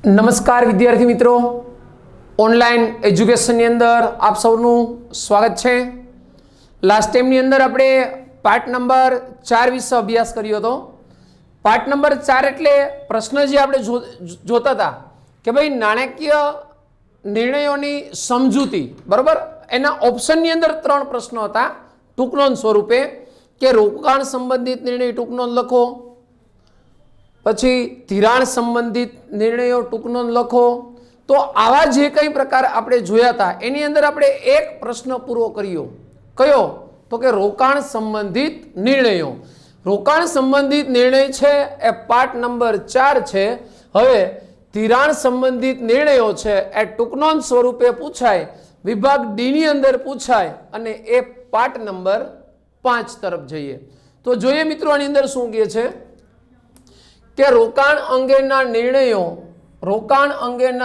नमस्कार विद्यार्थी मित्रों, ऑनलाइन एज्युकेशन अंदर आप सबनु स्वागत है। लास्ट टाइम अंदर अपने पार्ट नंबर 4 विषय अभ्यास कर्यो तो पार्ट नंबर 4 एटले प्रश्न जे आपणे जोता था कि भाई नाणाकीय निर्णयोनी समजूती बराबर एना ऑप्शन नी अंदर 3 प्रश्न हता टूंक नोंध स्वरूपे के रोकाण संबंधित निर्णय टूंक नोंध लखो, पछी धिराण संबंधित निर्णयों टूंक नोंध लखो। तो आवा जे कई प्रकार आपणे जोया था एनी अंदर आपणे एक प्रश्न पूरो कर्यो, कयो तो के रोकाण संबंधित निर्णयों। रोकाण संबंधित निर्णय छे ए पार्ट नंबर 4 छे। हवे धिराण संबंधित निर्णयों छे ए टूंक नोंध स्वरूपे पूछाय, विभाग डी नी अंदर पूछाय अने ए पार्ट नंबर 5 तरफ जईए। तो जोईए मित्रों आनी अंदर शुं कहे छे के रोकाण अंगेना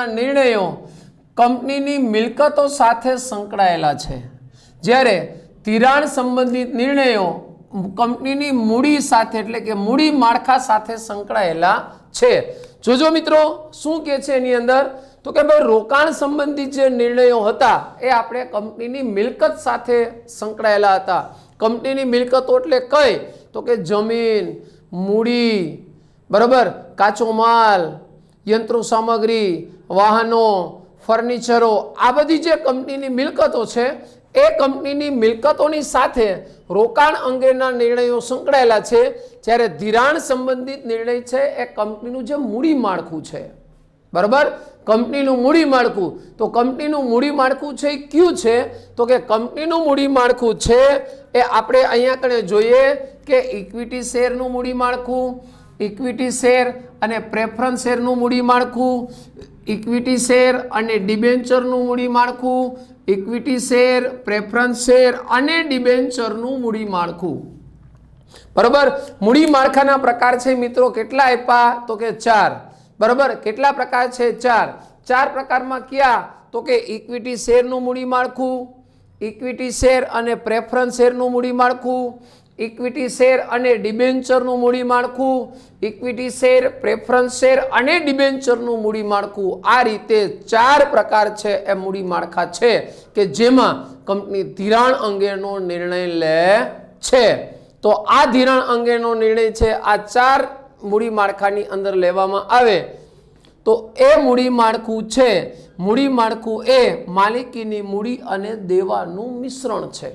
निर्णयों कंपनीनी मिलकतों साथे संकळायेला छे, ज्यारे धिराण संबंधित निर्णयों कंपनीनी मूडी साथे एटले के मूडी माळखा साथे संकळायेला छे। जोजो मित्रों शुं कहे छे एनी अंदर तो के भाई रोकाण संबंधित जे निर्णयों हता ए आपणे कंपनीनी मिलकत साथे संकळायेला हता। कंपनीनी मिलकतो एटले कई तो के जमीन, मूडी बराबर, काचो माल, यंत्रो सामग्री, वाहनों, फर्निचरो, आ बधी जे कंपनीनी मिलकतो छे ए कंपनीनी मिलकतोनी साथे रोकाण अंगेना निर्णयों संकळायेला छे। ज्यारे धिराण संबंधित निर्णय छे ए कंपनीनुं जे मूडी माळखुं छे बराबर, कंपनीनुं मूडी माळखुं। तो कंपनीनुं मूडी माळखुं छे क्यू छे तो के कंपनीनुं मूडी माळखुं छे ए आपणे अहींया कणे जोईए के इक्विटी शेरनुं मूडी माळखुं, इक्विटी शेर अने प्रेफरन्स शेरनुं मूडी माळखुं, इक्विटी शेर अने डिबेन्चरनुं मूडी माळखुं, इक्विटी शेर, प्रेफरन्स शेर अने डिबेन्चरनुं मूडी माळखुं बराबर। मूडी माळखाना प्रकार छे मित्रों केटला आप्या तो के 4 बराबर। केटला प्रकार छे 4 प्रकार में क्या तो के इक्विटी शेरनुं मूडी माळखुं, इक्विटी शेर अने प्रेफरन्स शेरनुं मूडी माळखुं, इक्विटी शेर अने डिबेन्चरनुं मूडी माळखुं, इक्विटी शेर, प्रेफरन्स शेर अने डिबेन्चरनुं मूडी माळखुं। आ रीते 4 प्रकार छे ए मूडी माळखा छे के जेमां कंपनी धिराण अंगेनो निर्णय ले छे। तो आ धिराण अंगेनो निर्णय छे आ 4 मूडी माळखानी अंदर लेवामां आवे तो ए मूडी माळखुं छे। मूडी माळखुं ए मालिकीनी मूडी अने देवानुं मिश्रण छे।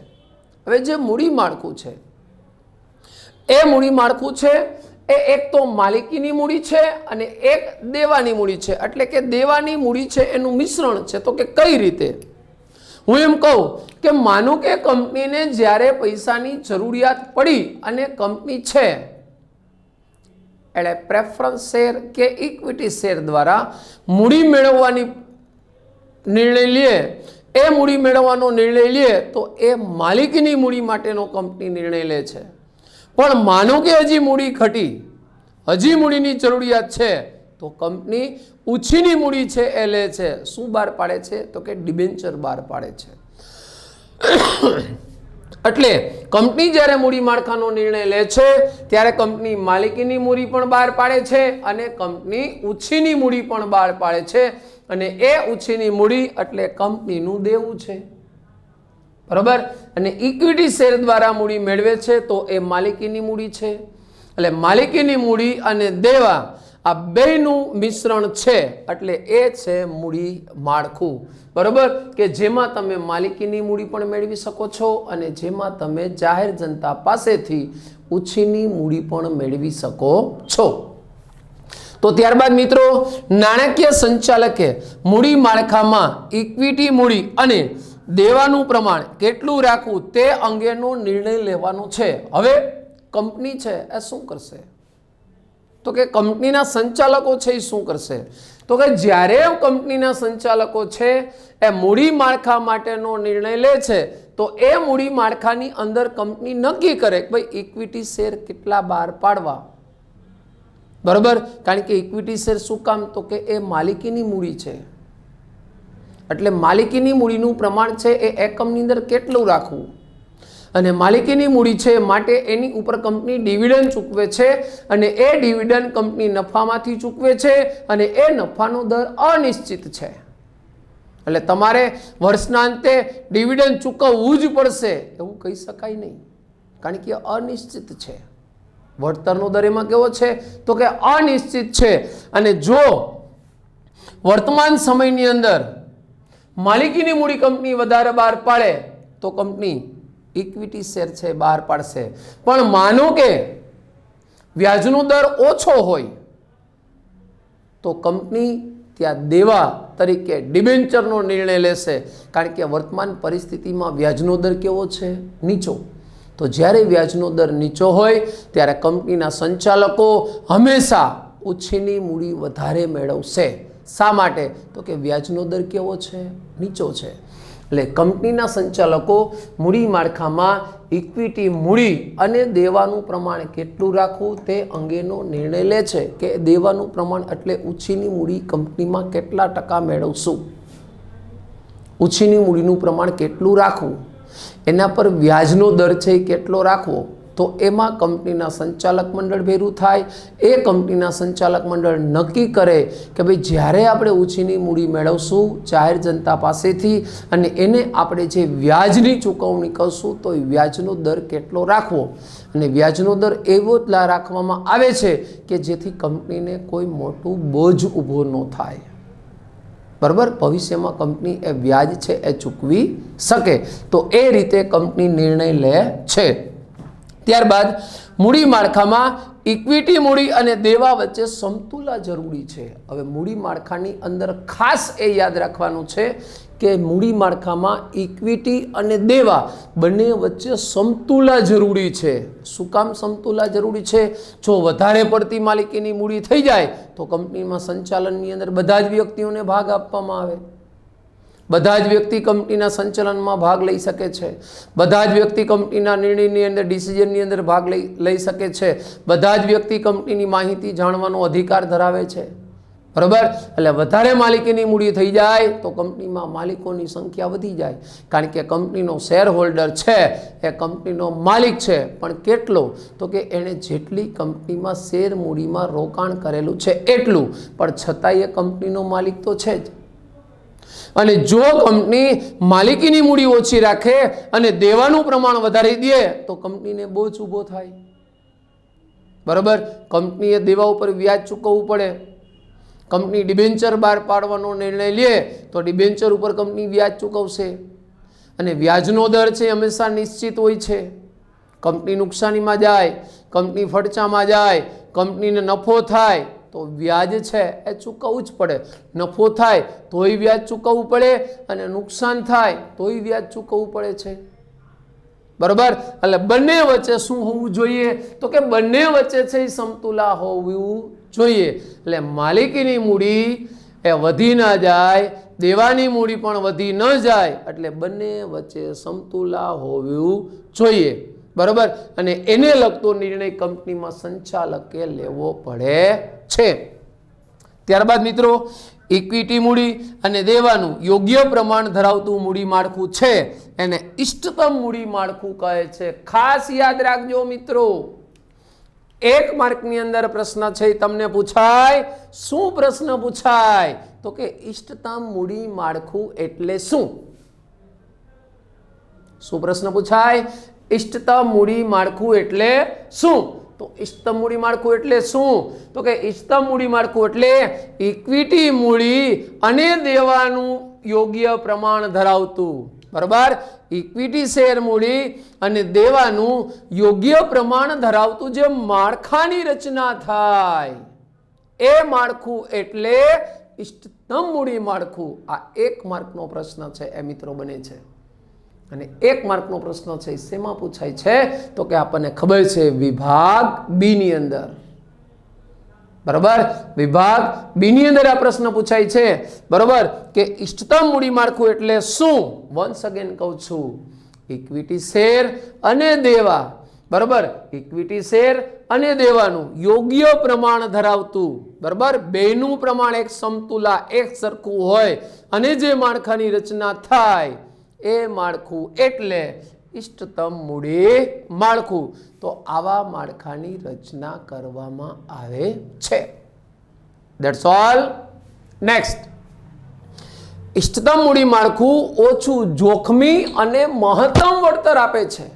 हवे जे मूडी माळखुं छे ए मूडी माळखुं छे ए एक तो मालिकीनी मूडी छे अने एक देवानी मूडी छे, एटले के देवानी मूडी छे एनुं मिश्रण छे। तो के कई रीते हूँ एम कहूं के मानो के कंपनी ने ज्यारे पैसानी जरूरियात पड़ी अने कंपनी छे एटले प्रेफरन्स शेर के इक्विटी शेर द्वारा मूडी मेळववानी निर्णय लीए, ए मूडी मेळववानो निर्णय लीए तो ए मालिकीनी मूडी माटेनो कंपनी निर्णय ले छे। पण मानो के हजी मूडी घटी, हजी मूडीनी जरूरियात छे तो कंपनी ओछीनी मूडी छे ए ले छे। शुं बार पाडे छे तो के डिबेन्चर बार पाडे छे। એટલે કંપની જ્યારે મૂડી માળખાનો નિર્ણય લે છે ત્યારે કંપની માલિકીની મૂડી પણ બહાર પાડે છે અને કંપની ઓછીની મૂડી પણ બહાર પાડે છે અને એ ઓછીની મૂડી એટલે કંપનીનું દેવું છે બરાબર। અને ઇક્વિટી શેર દ્વારા મૂડી મેળવે છે તો એ માલિકીની મૂડી છે। એટલે માલિકીની મૂડી અને દેવા આ બેયનું મિશ્રણ છે એટલે એ છે મૂડી માળખું बराबर के जेमा तमे मालिकीनी मूडी पण मेळवी शको छो अने जेमा तमे जाहेर जनता पासेथी ओछीनी मूडी पण मेळवी शको छो। तो त्यारबाद मित्रों नाणाकीय संचालके मूडी माळखामां इक्विटी मूडी अने देवानुं प्रमाण केटलुं राखवुं ते अंगेनो निर्णय लेवानो छे। हवे कंपनी छे ए शुं करशे तो के कंपनीना संचालको छे शुं करशे तो के ज्यारे कंपनीना संचालको छे ए मूडी माळखा माटेनो निर्णय ले छे तो ए मूडी माळखानी अंदर कंपनी नक्की करे कि भाई इक्विटी शेर केटला बहार पाडवा बराबर। कारण के इक्विटी शेर शुं काम तो के ए मालिकीनी मूडी छे એટલે માલિકીની મૂડીનું પ્રમાણ છે એ એકમની અંદર કેટલું રાખવું અને માલિકીની મૂડી છે માટે એની ઉપર કંપની ડિવિડન્ડ ચૂકવે છે અને એ ડિવિડન્ડ કંપની નફામાંથી ચૂકવે છે અને એ નફાનો દર અનિશ્ચિત છે. એટલે તમારે વર્ષના અંતે ડિવિડન્ડ ચૂકવવું જ પડશે એવું કહી શકાય નહીં, કારણ કે અનિશ્ચિત છે. વળતરનો દર એમાં કેવો છે તો કે અનિશ્ચિત છે. અને જો વર્તમાન સમયની અંદર માલિકીની મૂડી કંપની વધારે બહાર પાડે તો કંપની ઇક્વિટી શેર છે બહાર પાડશે. પણ માનો કે વ્યાજનો દર ઓછો હોય તો કંપની ત્યાં દેવા તરીકે ડિબેન્ચરનો નિર્ણય લેશે, કારણ કે વર્તમાન પરિસ્થિતિમાં વ્યાજનો દર કેવો છે? નીચો. તો જ્યારે વ્યાજનો દર નીચો હોય ત્યારે કંપનીના સંચાલકો હંમેશા ઓછીની મૂડી વધારે મેળવશે. શા માટે? તો કે વ્યાજનો દર કેવો છે? નીચો છે. એટલે કંપનીના સંચાલકો મૂડી માળખામાં ઇક્વિટી મૂડી અને દેવાનું પ્રમાણ કેટલું રાખવું તે અંગેનો નિર્ણય લે છે કે દેવાનું પ્રમાણ એટલે ઓછીની મૂડી કંપનીમાં કેટલા ટકા મેળવશું, ઓછીની મૂડીનું પ્રમાણ કેટલું રાખવું, એના પર વ્યાજનો દર છે એ કેટલો રાખવો. તો એમાં કંપનીના સંચાલક મંડળ ભેરું થાય. એ કંપનીના સંચાલક મંડળ નક્કી કરે કે ભાઈ જ્યારે આપણે ઓછીની મૂડી મેળવશું જાહેર જનતા પાસેથી અને એને આપણે જે વ્યાજની ચૂકવણી કરશું તો એ વ્યાજનો દર કેટલો રાખવો. અને વ્યાજનો દર એવો જ રાખવામાં આવે છે કે જેથી કંપનીને કોઈ મોટું બોજ ઊભો ન થાય. બરાબર? ભવિષ્યમાં કંપની એ વ્યાજ છે એ ચૂકવી શકે. તો એ રીતે કંપની નિર્ણય લે છે. ત્યારબાદ મૂડી માળખામાં ઇક્વિટી મૂડી અને દેવા વચ્ચે સમતુલા જરૂરી છે. હવે મૂડી માળખાની અંદર ખાસ એ યાદ રાખવાનું છે કે મૂડી માળખામાં ઇક્વિટી અને દેવા બંને વચ્ચે સમતુલા જરૂરી છે. શું કામ સમતુલા જરૂરી છે? જો વધારે પડતી માલિકીની મૂડી થઈ જાય તો કંપનીમાં સંચાલનની અંદર બધા જ વ્યક્તિઓને ભાગ આપવામાં આવે. બધા જ વ્યક્તિ કંપનીના સંચાલનમાં ભાગ લઈ શકે છે. બધા જ વ્યક્તિ કંપનીના નિર્ણયની અંદર ડિસિઝનની અંદર ભાગ લઈ શકે છે. બધા જ વ્યક્તિ કંપનીની માહિતી જાણવાનો અધિકાર ધરાવે છે. બરાબર? એટલે વધારે માલિકીની મૂડી થઈ જાય તો કંપનીમાં માલિકોની સંખ્યા વધી જાય, કારણ કે કંપનીનો શેર હોલ્ડર છે એ કંપનીનો માલિક છે. પણ કેટલો? તો કે એણે જેટલી કંપનીમાં શેર મૂડીમાં રોકાણ કરેલું છે એટલું, પણ છતાંય એ કંપનીનો માલિક તો છે જ. અને જો કંપની માલિકીની મૂડી ઓછી રાખે અને દેવાનું પ્રમાણ વધારી દે તો કંપનીને બોજ ઊભો થાય. બરાબર? કંપનીએ દેવા ઉપર વ્યાજ ચૂકવવું પડે. કંપની ડિબેન્ચર બહાર પાડવાનો નિર્ણય લે તો ડિબેન્ચર ઉપર કંપની વ્યાજ ચૂકવશે. અને વ્યાજનો દર છે હંમેશા નિશ્ચિત હોય છે. કંપની નુકસાનીમાં જાય, કંપની ફડચામાં જાય, કંપનીને નફો થાય તો વ્યાજ છે એ ચૂકવવું જ પડે. નફો થાય તોય વ્યાજ ચૂકવવું પડે અને નુકસાન થાય તોય વ્યાજ ચૂકવવું પડે છે. બરાબર? એટલે બંને વચ્ચે શું હોવું જોઈએ? તો કે બંને વચ્ચે છે એ સમતુલા હોવું જોઈએ. એટલે માલિકીની મૂડી એ વધી ન જાય, દેવાની મૂડી પણ વધી ન જાય, એટલે બંને વચ્ચે સમતુલા હોવું જોઈએ. બરાબર? અને એને લગતો નિર્ણય કંપનીમાં સંચાલકે લેવો પડે છે. ત્યારબાદ મિત્રો ઇક્વિટી મૂડી અને દેવાનું યોગ્ય પ્રમાણ ધરાવતું મૂડી માળખું છે એને ઇષ્ટતમ મૂડી માળખું કહે છે. ખાસ યાદ રાખજો મિત્રો, 1 માર્કની અંદર પ્રશ્ન છે તમને પૂછાય. શું પ્રશ્ન પૂછાય? તો કે ઇષ્ટતમ મૂડી માળખું એટલે શું? શું પ્રશ્ન પૂછાય? ઇષ્ટતમ મૂડી માળખું એટલે શું? તો ઇષ્ટતમ મૂડી માળખું એટલે શું? તો કે ઇષ્ટતમ મૂડી માળખું એટલે ઇક્વિટી મૂડી અને દેવાનું યોગ્ય પ્રમાણ ધરાવતું. બરાબર? ઇક્વિટી શેર મૂડી અને દેવાનું યોગ્ય પ્રમાણ ધરાવતું જે માળખાની રચના થાય એ માળખું એટલે ઇષ્ટતમ મૂડી માળખું. આ 1 માર્કનો પ્રશ્ન છે એ મિત્રો બને છે. અને 1 માર્કનો પ્રશ્ન છે શેમાં પૂછાય છે? તો કે આપણને ખબર છે વિભાગ બી ની અંદર. બરાબર? વિભાગ બી ની અંદર આ પ્રશ્ન પૂછાય છે. બરાબર? કે ઇષ્ટતમ મૂડી માળખું એટલે શું? વન્સ અગેન કહું છું, ઇક્વિટી શેર અને દેવા. બરાબર? ઇક્વિટી શેર અને દેવાનું યોગ્ય પ્રમાણ ધરાવતું. બરાબર? બેનું પ્રમાણ એક સમતુલા એક સરખું હોય અને જે માળખાની રચના થાય એ માળખું એટલે इष्टतम मूडी माळखुं। तो आवा माळखानी रचना करवामां आवे छे। That's all. Next. इष्टतम मूडी माळखुं ओछું જોખમી અને મહત્તમ વળતર આપે છે।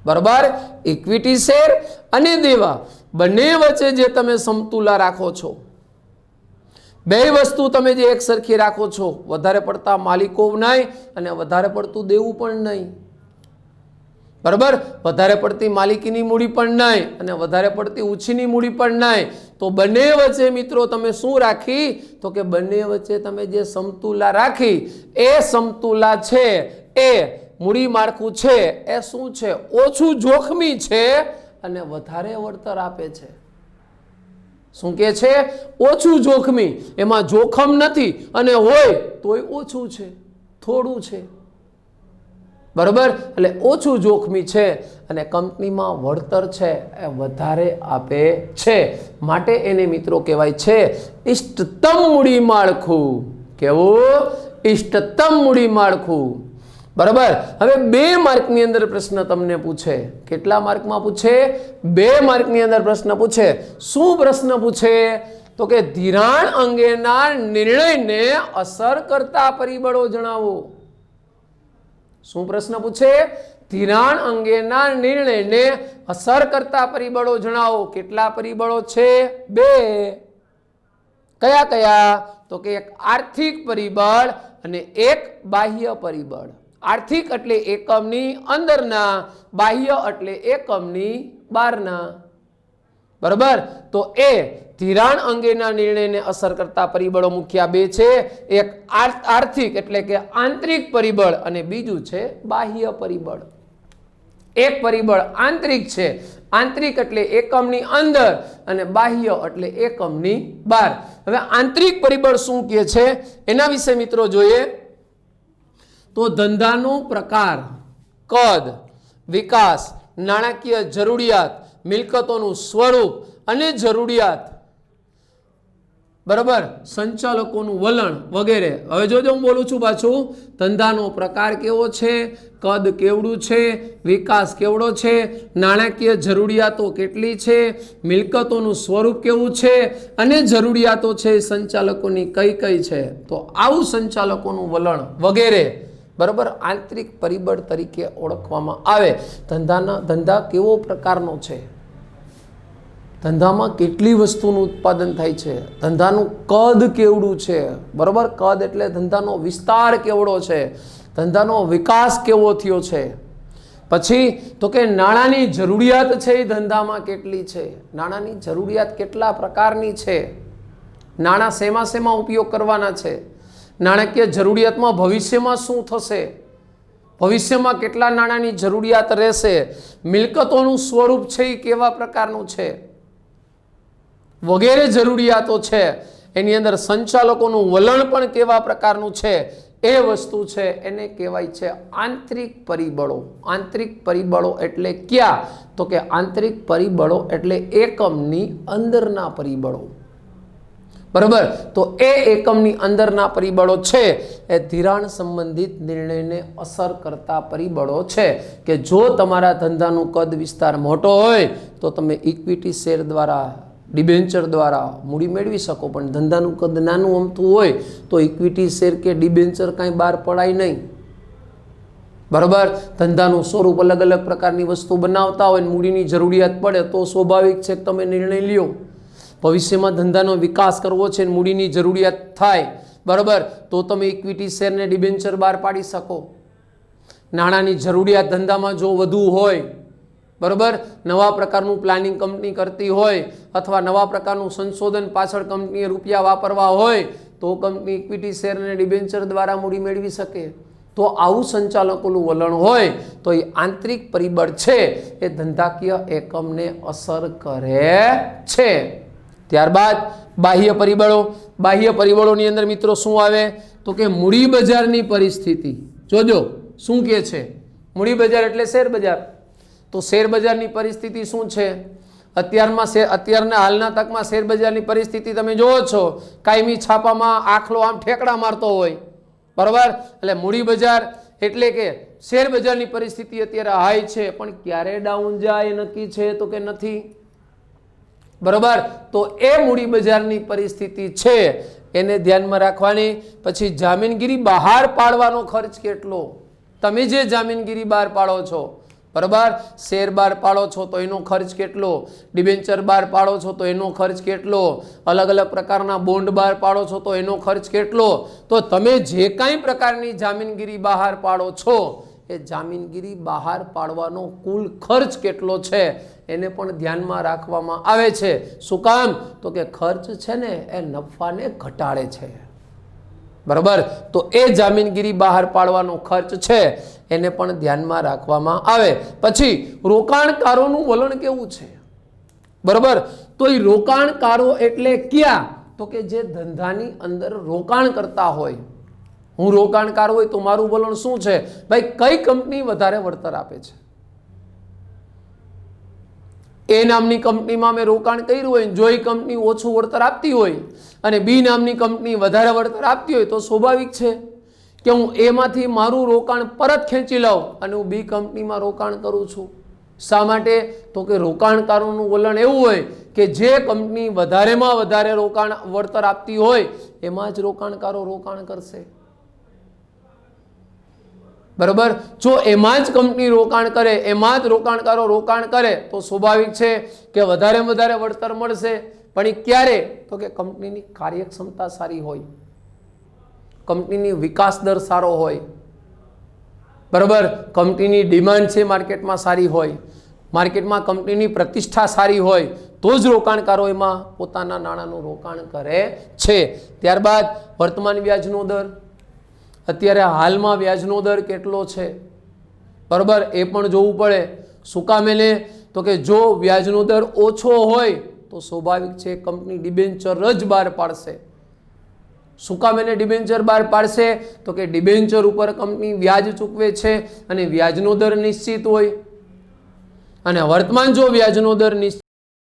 बराबर। इक्विटी शेर અને દેવા બંને વચ્ચે જે તમે સમતુલા રાખો છો, બે વસ્તુ તમે જે એક સરખી રાખો છો, વધારે પડતા માલિકો નહીં અને વધારે પડતું દેવું પણ નહીં, બરાબર, વધારે પડતી માલિકીની મૂડી પણ નહીં અને વધારે પડતી ઓછીની મૂડી પણ નહીં, તો બંને વચ્ચે મિત્રો તમે શું રાખી, તો કે બંને વચ્ચે તમે જે સમતુલા રાખી એ સમતુલા છે એ મૂડી માળખું છે એ શું છે, ઓછું જોખમી છે અને વધારે વળતર આપે છે। શું કે છે? ઓછું જોખમી, એમાં જોખમ નથી અને હોય તોય ઓછું છે, થોડું છે, બરાબર। એટલે ઓછું જોખમી છે અને કંપનીમાં વળતર છે એ વધારે આપે છે, માટે એને મિત્રો કહેવાય છે ઇષ્ટતમ મૂડી માળખું। કેવું? ઇષ્ટતમ મૂડી માળખું, બરાબર। હવે 2 માર્કની અંદર પ્રશ્ન તમને પૂછે। કેટલા માર્કમાં પૂછે? 2 માર્કની અંદર પ્રશ્ન પૂછે। શું પ્રશ્ન પૂછે? તો કે ધિરાણ અંગેના નિર્ણયને અસર કરતા પરિબળો જણાવો। શું પ્રશ્ન પૂછે? ધિરાણ અંગેના નિર્ણયને અસર કરતા પરિબળો જણાવો। કેટલા પરિબળો છે? 2। કયા કયા? તો કે એક આર્થિક પરિબળ અને એક બાહ્ય પરિબળ। આર્થિક એટલે એકમની અંદરના, બાહ્ય એટલે એકમની બહારના, બરાબર। તો એ ધિરાણ અંગેના નિર્ણયને અસર કરતા પરિબળો મુખ્ય 2 છે। એક આર્થિક એટલે કે આંતરિક પરિબળ અને બીજું છે બાહ્ય પરિબળ। એક પરિબળ આંતરિક છે, આંતરિક એટલે એકમની અંદર અને બાહ્ય એટલે એકમની બહાર। હવે આંતરિક પરિબળ શું કહે છે એના વિશે મિત્રો જોઈએ તો ધંધાનો પ્રકાર, કદ, વિકાસ, નાણાકીય જરૂરિયાત, મિલકતોનું સ્વરૂપ અને જરૂરિયાત, બરાબર, સંચાલકોનું વલણ વગેરે। હવે જોજો હું બોલું છું પાછું, ધંધાનો પ્રકાર કેવો છે, કદ કેવડું છે, વિકાસ કેવડો છે, નાણાકીય જરૂરિયાતો કેટલી છે, મિલકતોનું સ્વરૂપ કેવું છે અને જરૂરિયાતો છે સંચાલકોની કઈ કઈ છે, તો આવું સંચાલકોનું વલણ વગેરે, બરાબર, આંતરિક પરિબળ તરીકે ઓળખવામાં આવે। ધંધા કેવો પ્રકારનો છે, ધંધામાં કેટલી વસ્તુનું ઉત્પાદન થાય છે, ધંધાનું કદ કેવડું છે, બરાબર, કદ એટલે ધંધાનો વિસ્તાર કેવડો છે, ધંધાનો વિકાસ કેવો થયો છે। પછી તો કે નાણાંની જરૂરિયાત છે એ ધંધામાં કેટલી છે, નાણાંની જરૂરિયાત કેટલા પ્રકારની છે, નાણાં શેમાં શેમાં ઉપયોગ કરવાના છે, નાણાકીય જરૂરિયાતમાં ભવિષ્યમાં શું થશે, ભવિષ્યમાં કેટલા નાણાંની જરૂરિયાત રહેશે, મિલકતોનું સ્વરૂપ છે એ કેવા પ્રકારનું છે વગેરે જરૂરિયાતો છે। એની અંદર સંચાલકોનું વલણ પણ કેવા પ્રકારનું છે એ વસ્તુ છે એને કહેવાય છે આંતરિક પરિબળો। આંતરિક પરિબળો એટલે ક્યાં? તો કે આંતરિક પરિબળો એટલે એકમની અંદરના પરિબળો, બરાબર। તો એ એકમની અંદરના પરિબળો છે એ ધિરાણ સંબંધિત નિર્ણયને અસર કરતા પરિબળો છે કે જો તમારા ધંધાનું કદ વિસ્તાર મોટો હોય તો તમે ઇક્વિટી શેર દ્વારા, ડિબેન્ચર દ્વારા મૂડી મેળવી શકો, પણ ધંધાનું કદ નાનું અમથું હોય તો ઇક્વિટી શેર કે ડિબેન્ચર કાંઈ બહાર પડાય નહીં, બરાબર। ધંધાનું સ્વરૂપ અલગ અલગ પ્રકારની વસ્તુ બનાવતા હોય, મૂડીની જરૂરિયાત પડે તો સ્વાભાવિક છે કે તમે નિર્ણય લ્યો। ભવિષ્યમાં ધંધાનો વિકાસ કરવો છે, મૂડીની જરૂરિયાત થાય, બરાબર, તો તમે ઇક્વિટી શેર ને ડિબેન્ચર બહાર પાડી શકો। નાણાંની જરૂરિયાત ધંધામાં જો વધુ હોય, બરાબર, નવા પ્રકારનું પ્લાનિંગ કંપની કરતી હોય અથવા નવા પ્રકારનું સંશોધન પાછળ કંપનીએ રૂપિયા વાપરવા હોય તો કંપની ઇક્વિટી શેર અને ડિબેન્ચર દ્વારા મૂડી મેળવી શકે। તો આવું સંચાલકોનું વલણ હોય તો એ આંતરિક પરિબળ છે એ ધંધાકીય એકમને અસર કરે છે। ત્યારબાદ બાહ્ય પરિબળો। બાહ્ય પરિબળોની અંદર મિત્રો શું આવે તો કે મૂડી બજારની પરિસ્થિતિ। જોજો શું કહે છે, મૂડી બજાર એટલે શેર બજાર, તો શેર બજારની પરિસ્થિતિ શું છે? અત્યારના હાલના તકમાં શેર બજારની પરિસ્થિતિ તમે જોવો છો, કાયમી છાપામાં આખલો આમ ઠેકડા મારતો હોય, બરાબર। એટલે મૂડી બજાર એટલે કે શેર બજારની પરિસ્થિતિ અત્યારે હાઈ છે, પણ ક્યારે ડાઉન જાય નક્કી છે તો કે નથી, બરોબર. તો એ મૂડી બજારની પરિસ્થિતિ છે એને ધ્યાનમાં રાખવાની. પછી જામીનગીરી બહાર પાડવાનો ખર્ચ કેટલો, તમે જે જામીનગીરી બહાર પાડો છો, બરાબર, શેર બહાર પાડો છો તો એનો ખર્ચ કેટલો, ડિબેન્ચર બહાર પાડો છો તો એનો ખર્ચ કેટલો, અલગ અલગ પ્રકારના બોન્ડ બહાર પાડો છો તો એનો ખર્ચ કેટલો. તો તમે જે કાંઈ પ્રકારની જામીનગીરી બહાર પાડો છો એ જામીનગીરી બહાર પાડવાનો કુલ ખર્ચ કેટલો છે એને પણ ધ્યાનમાં રાખવામાં આવે છે. શું કામ? તો કે ખર્ચ છે ને એ નફાને ઘટાડે છે, બરાબર. તો એ જામીનગીરી બહાર પાડવાનો ખર્ચ છે એને પણ ધ્યાનમાં રાખવામાં આવે. પછી રોકાણકારોનું વલણ કેવું છે, બરાબર. તો એ રોકાણકારો એટલે ક્યાં? તો કે જે ધંધાની અંદર રોકાણ કરતા હોય. હું રોકાણકાર હોય તો મારું વલણ શું છે? ભાઈ, કઈ કંપની વધારે વળતર આપે છે? એ નામની કંપનીમાં મેં રોકાણ કર્યું હોય, જો એ કંપની ઓછું વળતર આપતી હોય અને બી નામની કંપની વધારે વળતર આપતી હોય તો સ્વાભાવિક છે કે હું એમાંથી મારું રોકાણ પરત ખેંચી લઉં અને હું બી કંપનીમાં રોકાણ કરું છું. શા માટે? તો કે રોકાણકારોનું વલણ એવું હોય કે જે કંપની વધારેમાં વધારે રોકાણ વળતર આપતી હોય એમાં જ રોકાણકારો રોકાણ કરશે, બરાબર. જો એમાં જ કંપની રોકાણ કરે, એમાં જ રોકાણકારો રોકાણ કરે તો સ્વાભાવિક છે કે વધારે વધારે વળતર મળશે. પણ એ ક્યારે? તો કે કંપનીની કાર્યક્ષમતા સારી હોય, કંપનીની વિકાસ દર સારો હોય, બરાબર, કંપનીની ડિમાન્ડ છે માર્કેટમાં સારી હોય, માર્કેટમાં કંપનીની પ્રતિષ્ઠા સારી હોય તો જ રોકાણકારો એમાં પોતાના નાણાંનું રોકાણ કરે છે. ત્યારબાદ વર્તમાન વ્યાજનો દર, અત્યારે હાલમાં વ્યાજનો દર કેટલો છે, બરાબર, એ પણ જોવું પડે. શું કામ એને? તો કે જો વ્યાજનો દર ઓછો હોય તો સ્વાભાવિક છે કંપની ડિબેન્ચર જ બહાર પાડશે. શું કામ એને ડિબેન્ચર બહાર પાડશે? તો કે ડિબેન્ચર ઉપર કંપની વ્યાજ ચૂકવે છે અને વ્યાજનો દર નિશ્ચિત હોય, અને વર્તમાન જો વ્યાજનો દર નિશ્ચિત